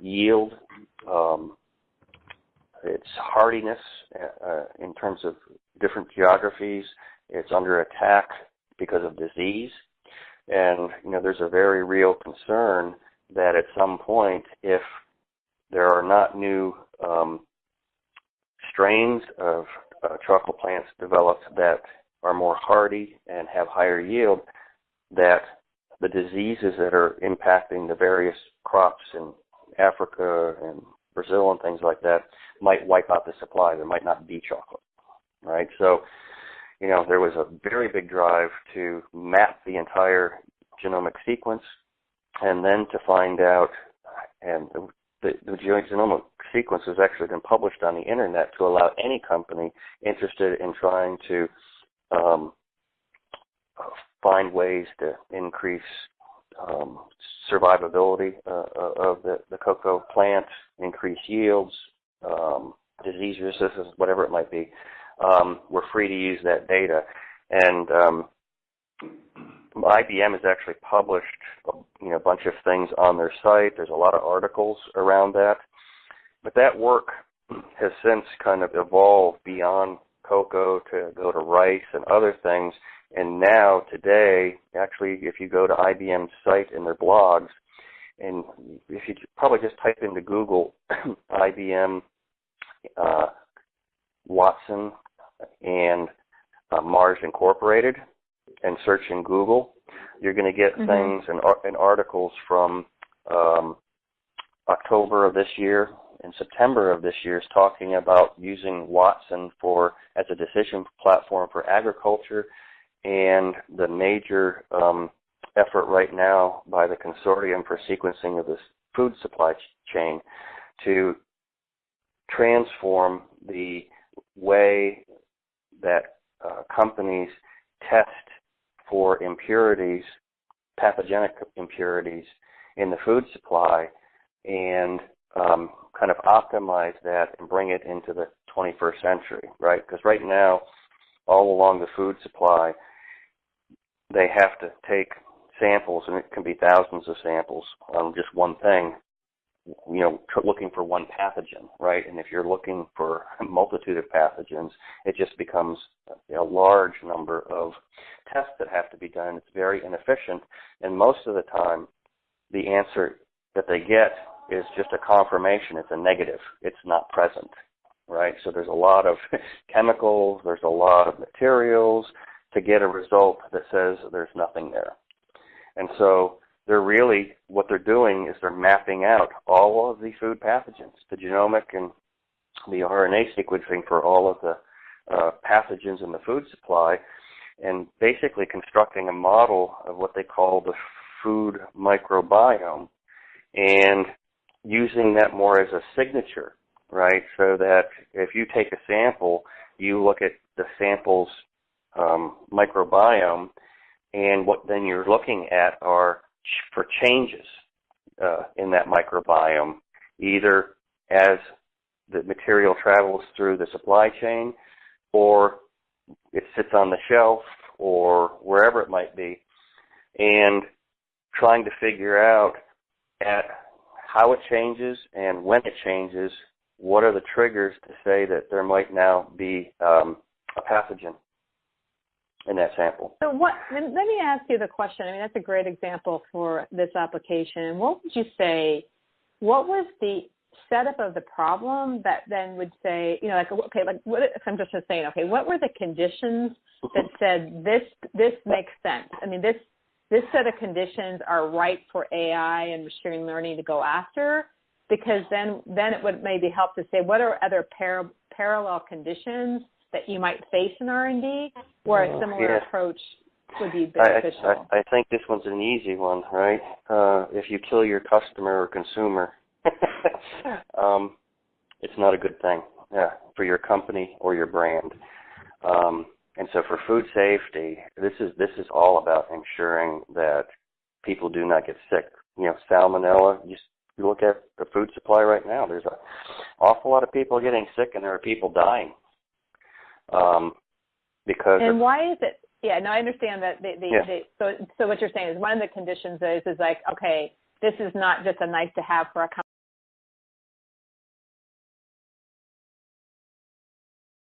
yield, its hardiness in terms of different geographies. It's under attack because of disease. And, there's a very real concern that at some point, if there are not new strains of chocolate plants developed that are more hardy and have higher yield, that the diseases that are impacting the various crops in Africa and Brazil and things like that might wipe out the supply. There might not be chocolate, right? So, there was a very big drive to map the entire genomic sequence and then to find out, and the genomic sequence has actually been published on the internet to allow any company interested in trying to find ways to increase survivability of the cocoa plant, increase yields, disease resistance, whatever it might be. We're free to use that data. And IBM has actually published a bunch of things on their site. There's a lot of articles around that. But that work has since kind of evolved beyond cocoa to go to rice and other things. And now, today, actually, if you go to IBM's site in their blogs, and if you probably just type into Google IBM Watson and Mars Incorporated and search in Google, you're going to get things and articles from October of this year and September of this year is talking about using Watson as a decision platform for agriculture, and the major effort right now by the Consortium for Sequencing of the Food Supply Chain to transform the way that companies test for impurities, pathogenic impurities in the food supply, and kind of optimize that and bring it into the 21st century, right? Because right now, all along the food supply, they have to take samples, and it can be thousands of samples on just one thing, looking for one pathogen, right? And if you're looking for a multitude of pathogens, it just becomes a large number of tests that have to be done. It's very inefficient, and most of the time, the answer that they get is just a confirmation. It's a negative. It's not present, right? So there's a lot of chemicals, there's a lot of materials to get a result that says there's nothing there. And so what they're doing is they're mapping out all of the food pathogens, the genomic and the RNA sequencing for all of the pathogens in the food supply, and basically constructing a model of what they call the food microbiome, and using that more as a signature, right? So that if you take a sample, you look at the sample's microbiome, and what then you're looking at are for changes in that microbiome, either as the material travels through the supply chain, or it sits on the shelf, or wherever it might be, and trying to figure out at how it changes and when it changes, what are the triggers to say that there might now be a pathogen in that sample. So let me ask you the question. I mean, that's a great example for this application. What would you say, what was the setup of the problem that then would say, what if I'm just saying, okay, what were the conditions that said this makes sense? I mean, this set of conditions are right for AI and machine learning to go after, because then it would maybe help to say what are other parallel conditions that you might face in R&D where a similar approach would be beneficial. I think this one's an easy one, right? If you kill your customer or consumer, it's not a good thing for your company or your brand. And so for food safety, this is all about ensuring that people do not get sick. Salmonella, you look at the food supply right now, there's an awful lot of people getting sick, and there are people dying. Why is it? Yeah, no, I understand that. So what you're saying is one of the conditions is like, okay, this is not just a nice to have for a